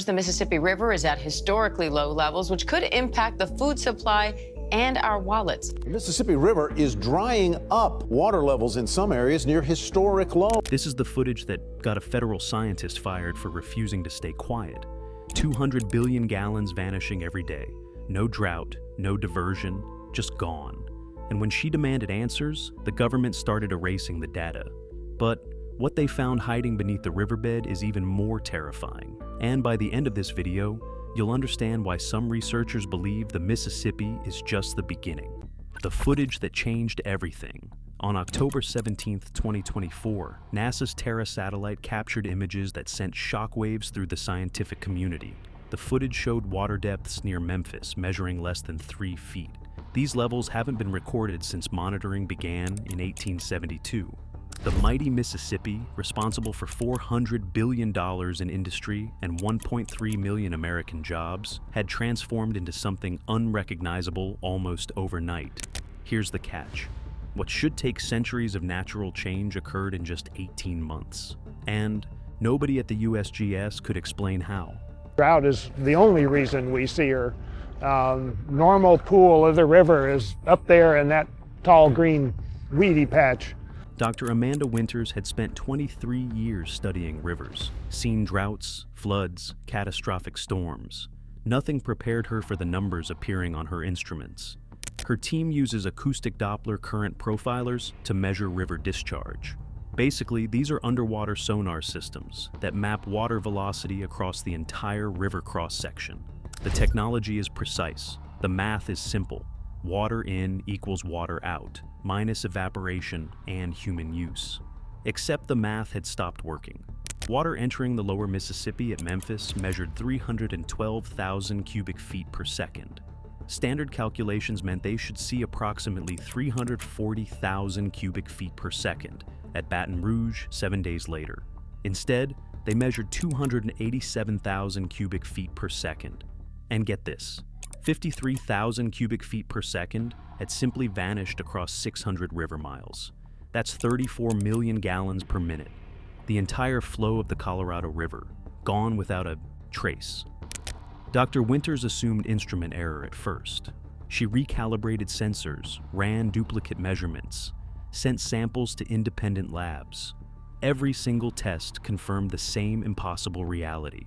The Mississippi River is at historically low levels, which could impact the food supply and our wallets. The Mississippi River is drying up. Water levels in some areas near historic lows. This is the footage that got a federal scientist fired for refusing to stay quiet. 200 billion gallons vanishing every day. No drought, no diversion, just gone. And when she demanded answers, the government started erasing the data. But what they found hiding beneath the riverbed is even more terrifying. And by the end of this video, you'll understand why some researchers believe the Mississippi is just the beginning. The footage that changed everything. On October 17, 2024, NASA's Terra satellite captured images that sent shockwaves through the scientific community. The footage showed water depths near Memphis measuring less than 3 feet. These levels haven't been recorded since monitoring began in 1872. The mighty Mississippi, responsible for $400 billion in industry and 1.3 million American jobs, had transformed into something unrecognizable almost overnight. Here's the catch. What should take centuries of natural change occurred in just 18 months. And nobody at the USGS could explain how. Drought is the only reason we see her. Normal pool of the river is up there in that tall green weedy patch. Dr. Amanda Winters had spent 23 years studying rivers, seen droughts, floods, catastrophic storms. Nothing prepared her for the numbers appearing on her instruments. Her team uses acoustic Doppler current profilers to measure river discharge. Basically, these are underwater sonar systems that map water velocity across the entire river cross-section. The technology is precise. The math is simple. Water in equals water out, minus evaporation and human use. Except the math had stopped working. Water entering the lower Mississippi at Memphis measured 312,000 cubic feet per second. Standard calculations meant they should see approximately 340,000 cubic feet per second at Baton Rouge 7 days later. Instead, they measured 287,000 cubic feet per second. And get this, 53,000 cubic feet per second had simply vanished across 600 river miles. That's 34 million gallons per minute. The entire flow of the Colorado River, gone without a trace. Dr. Winters assumed instrument error at first. She recalibrated sensors, ran duplicate measurements, sent samples to independent labs. Every single test confirmed the same impossible reality.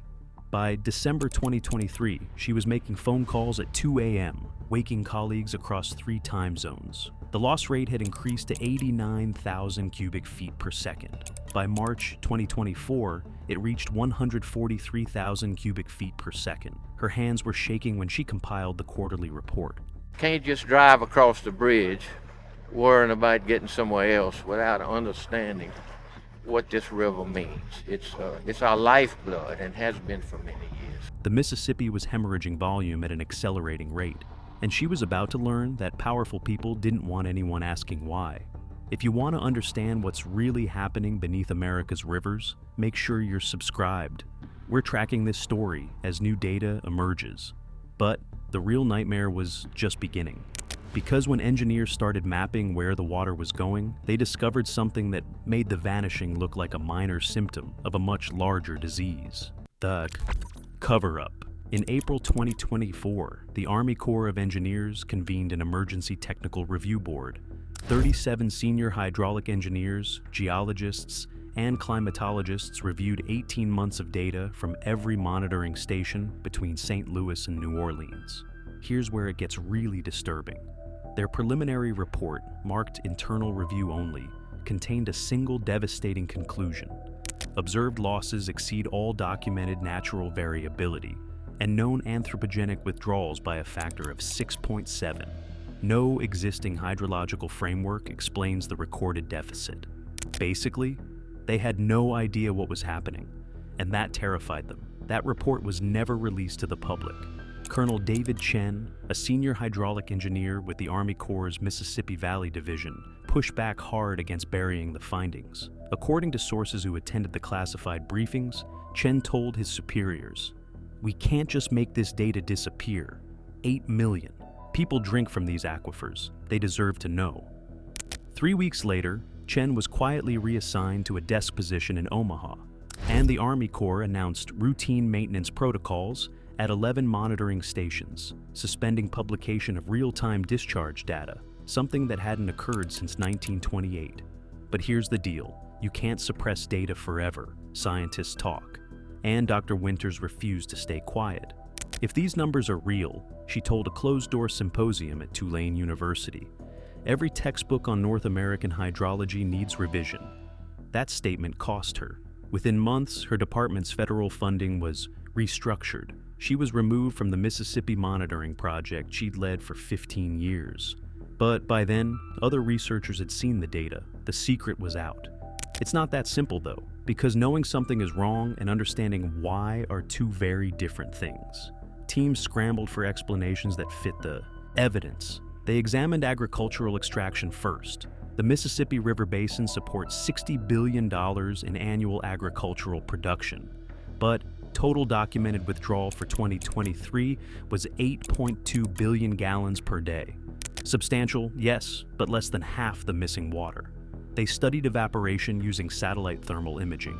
By December 2023, she was making phone calls at 2 a.m., waking colleagues across 3 time zones. The loss rate had increased to 89,000 cubic feet per second. By March 2024, it reached 143,000 cubic feet per second. Her hands were shaking when she compiled the quarterly report. Can't just drive across the bridge worrying about getting somewhere else without understanding what this river means. It's our lifeblood and has been for many years. The Mississippi was hemorrhaging volume at an accelerating rate, and she was about to learn that powerful people didn't want anyone asking why. If you want to understand what's really happening beneath America's rivers, make sure you're subscribed. We're tracking this story as new data emerges. But the real nightmare was just beginning. Because when engineers started mapping where the water was going, they discovered something that made the vanishing look like a minor symptom of a much larger disease. The cover-up. In April 2024, the Army Corps of Engineers convened an emergency technical review board. 37 senior hydraulic engineers, geologists, and climatologists reviewed 18 months of data from every monitoring station between St. Louis and New Orleans. Here's where it gets really disturbing. Their preliminary report, marked internal review only, contained a single devastating conclusion. Observed losses exceed all documented natural variability, and known anthropogenic withdrawals by a factor of 6.7. No existing hydrological framework explains the recorded deficit. Basically, they had no idea what was happening, and that terrified them. That report was never released to the public. Colonel David Chen, a senior hydraulic engineer with the Army Corps' Mississippi Valley Division, pushed back hard against burying the findings. According to sources who attended the classified briefings, Chen told his superiors, "We can't just make this data disappear. 8 million. People drink from these aquifers. They deserve to know." 3 weeks later, Chen was quietly reassigned to a desk position in Omaha. And the Army Corps announced routine maintenance protocols at 11 monitoring stations, suspending publication of real-time discharge data, something that hadn't occurred since 1928. But here's the deal. You can't suppress data forever, scientists talk. And Dr. Winters refused to stay quiet. If these numbers are real, she told a closed-door symposium at Tulane University, every textbook on North American hydrology needs revision. That statement cost her. Within months, her department's federal funding was restructured. She was removed from the Mississippi Monitoring Project she'd led for 15 years. But by then, other researchers had seen the data. The secret was out. It's not that simple, though, because knowing something is wrong and understanding why are two very different things. Teams scrambled for explanations that fit the evidence. They examined agricultural extraction first. The Mississippi River Basin supports $60 billion in annual agricultural production, but total documented withdrawal for 2023 was 8.2 billion gallons per day. Substantial, yes, but less than half the missing water. They studied evaporation using satellite thermal imaging.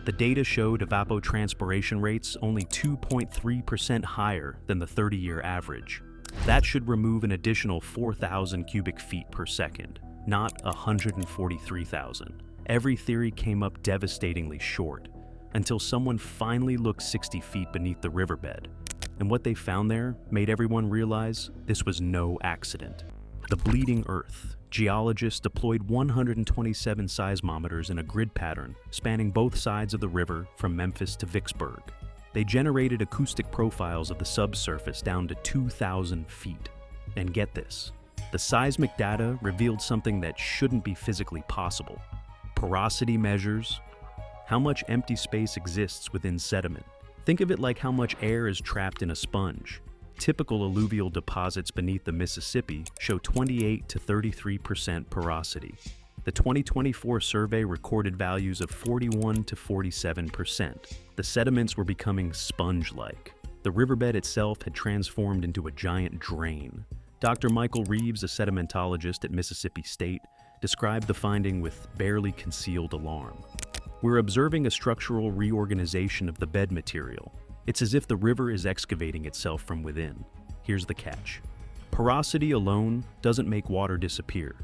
The data showed evapotranspiration rates only 2.3% higher than the 30-year average. That should remove an additional 4,000 cubic feet per second, not 143,000. Every theory came up devastatingly short, until someone finally looked 60 feet beneath the riverbed. And what they found there made everyone realize this was no accident. The bleeding earth. Geologists deployed 127 seismometers in a grid pattern spanning both sides of the river from Memphis to Vicksburg. They generated acoustic profiles of the subsurface down to 2,000 feet. And get this, the seismic data revealed something that shouldn't be physically possible. Porosity measures, how much empty space exists within sediment. Think of it like how much air is trapped in a sponge. Typical alluvial deposits beneath the Mississippi show 28 to 33% porosity. The 2024 survey recorded values of 41 to 47%. The sediments were becoming sponge-like. The riverbed itself had transformed into a giant drain. Dr. Michael Reeves, a sedimentologist at Mississippi State, described the finding with barely concealed alarm. We're observing a structural reorganization of the bed material. It's as if the river is excavating itself from within. Here's the catch. Porosity alone doesn't make water disappear.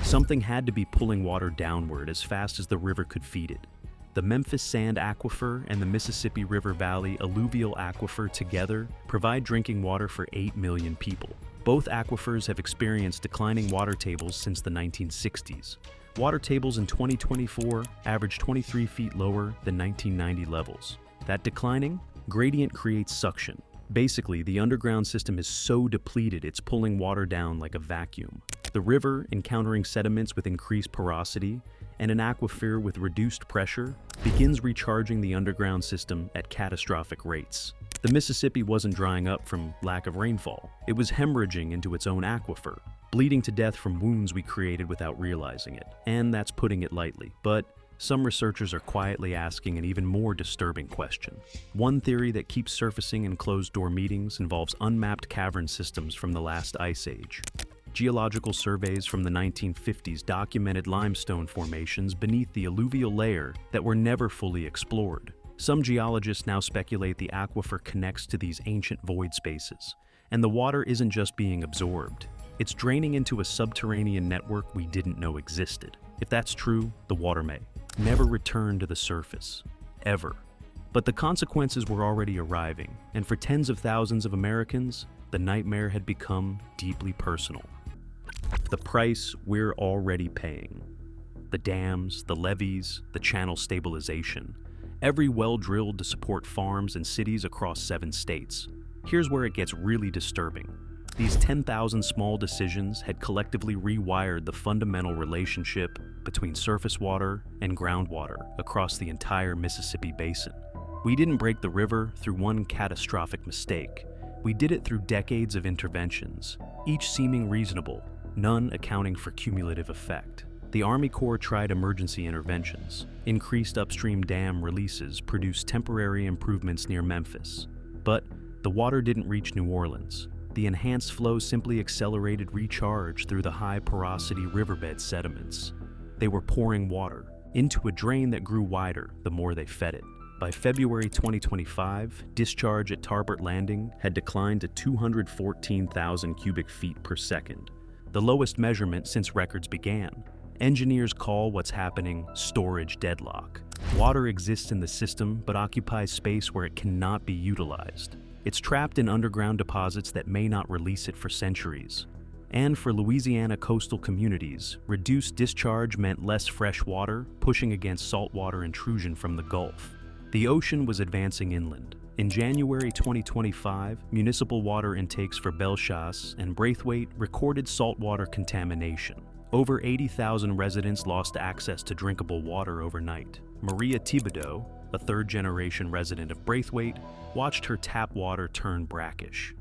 Something had to be pulling water downward as fast as the river could feed it. The Memphis Sand Aquifer and the Mississippi River Valley Alluvial Aquifer together provide drinking water for 8 million people. Both aquifers have experienced declining water tables since the 1960s. Water tables in 2024 average 23 feet lower than 1990 levels. That declining? Gradient creates suction. Basically, the underground system is so depleted it's pulling water down like a vacuum. The river, encountering sediments with increased porosity, and an aquifer with reduced pressure, begins recharging the underground system at catastrophic rates. The Mississippi wasn't drying up from lack of rainfall. It was hemorrhaging into its own aquifer, bleeding to death from wounds we created without realizing it. And that's putting it lightly, but some researchers are quietly asking an even more disturbing question. One theory that keeps surfacing in closed-door meetings involves unmapped cavern systems from the last ice age. Geological surveys from the 1950s documented limestone formations beneath the alluvial layer that were never fully explored. Some geologists now speculate the aquifer connects to these ancient void spaces, and the water isn't just being absorbed. It's draining into a subterranean network we didn't know existed. If that's true, the water may never return to the surface, ever. But the consequences were already arriving, and for tens of thousands of Americans, the nightmare had become deeply personal. The price we're already paying. The dams, the levees, the channel stabilization. Every well drilled to support farms and cities across 7 states. Here's where it gets really disturbing. These 10,000 small decisions had collectively rewired the fundamental relationship between surface water and groundwater across the entire Mississippi basin. We didn't break the river through one catastrophic mistake. We did it through decades of interventions, each seeming reasonable, none accounting for cumulative effect. The Army Corps tried emergency interventions. Increased upstream dam releases produced temporary improvements near Memphis. But the water didn't reach New Orleans. The enhanced flow simply accelerated recharge through the high porosity riverbed sediments. They were pouring water, into a drain that grew wider the more they fed it. By February 2025, discharge at Tarbert Landing had declined to 214,000 cubic feet per second, the lowest measurement since records began. Engineers call what's happening storage deadlock. Water exists in the system but occupies space where it cannot be utilized. It's trapped in underground deposits that may not release it for centuries. And for Louisiana coastal communities, reduced discharge meant less fresh water, pushing against saltwater intrusion from the Gulf. The ocean was advancing inland. In January 2025, municipal water intakes for Bellechasse and Braithwaite recorded saltwater contamination. Over 80,000 residents lost access to drinkable water overnight. Maria Thibodeau, a third-generation resident of Braithwaite, watched her tap water turn brackish.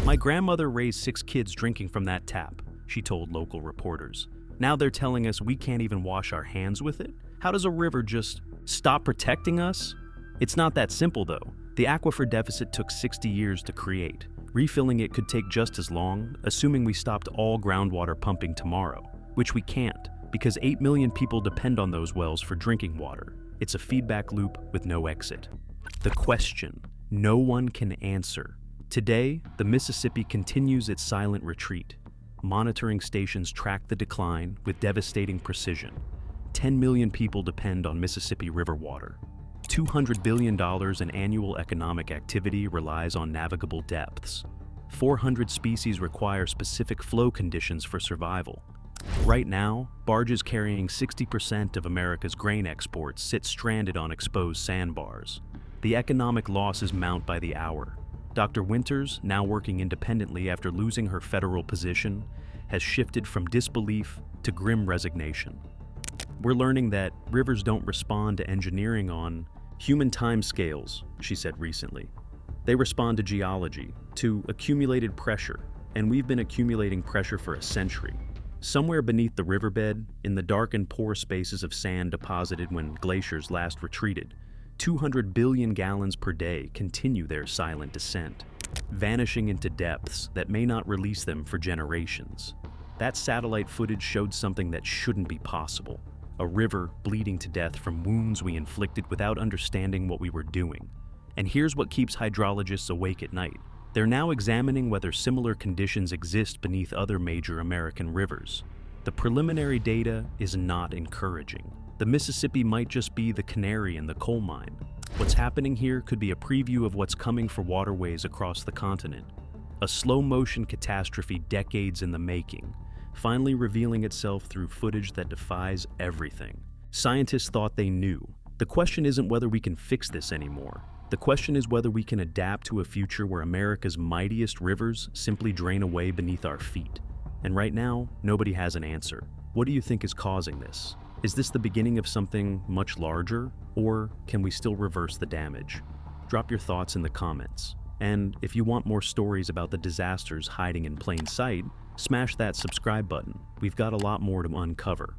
"My grandmother raised 6 kids drinking from that tap," she told local reporters. "Now they're telling us we can't even wash our hands with it? How does a river just stop protecting us?" It's not that simple, though. The aquifer deficit took 60 years to create. Refilling it could take just as long, assuming we stopped all groundwater pumping tomorrow, which we can't, because 8 million people depend on those wells for drinking water. It's a feedback loop with no exit. The question no one can answer. Today, the Mississippi continues its silent retreat. Monitoring stations track the decline with devastating precision. 10 million people depend on Mississippi River water. $200 billion in annual economic activity relies on navigable depths. 400 species require specific flow conditions for survival. Right now, barges carrying 60% of America's grain exports sit stranded on exposed sandbars. The economic losses mount by the hour. Dr. Winters, now working independently after losing her federal position, has shifted from disbelief to grim resignation. "We're learning that rivers don't respond to engineering on human timescales," she said recently. "They respond to geology, to accumulated pressure, and we've been accumulating pressure for a century." Somewhere beneath the riverbed, in the dark and pore spaces of sand deposited when glaciers last retreated, 200 billion gallons per day continue their silent descent, vanishing into depths that may not release them for generations. That satellite footage showed something that shouldn't be possible: a river bleeding to death from wounds we inflicted without understanding what we were doing. And here's what keeps hydrologists awake at night. They're now examining whether similar conditions exist beneath other major American rivers. The preliminary data is not encouraging. The Mississippi might just be the canary in the coal mine. What's happening here could be a preview of what's coming for waterways across the continent. A slow-motion catastrophe decades in the making, finally revealing itself through footage that defies everything. Scientists thought they knew. The question isn't whether we can fix this anymore. The question is whether we can adapt to a future where America's mightiest rivers simply drain away beneath our feet. And right now, nobody has an answer. What do you think is causing this? Is this the beginning of something much larger, or can we still reverse the damage? Drop your thoughts in the comments. And if you want more stories about the disasters hiding in plain sight, smash that subscribe button. We've got a lot more to uncover.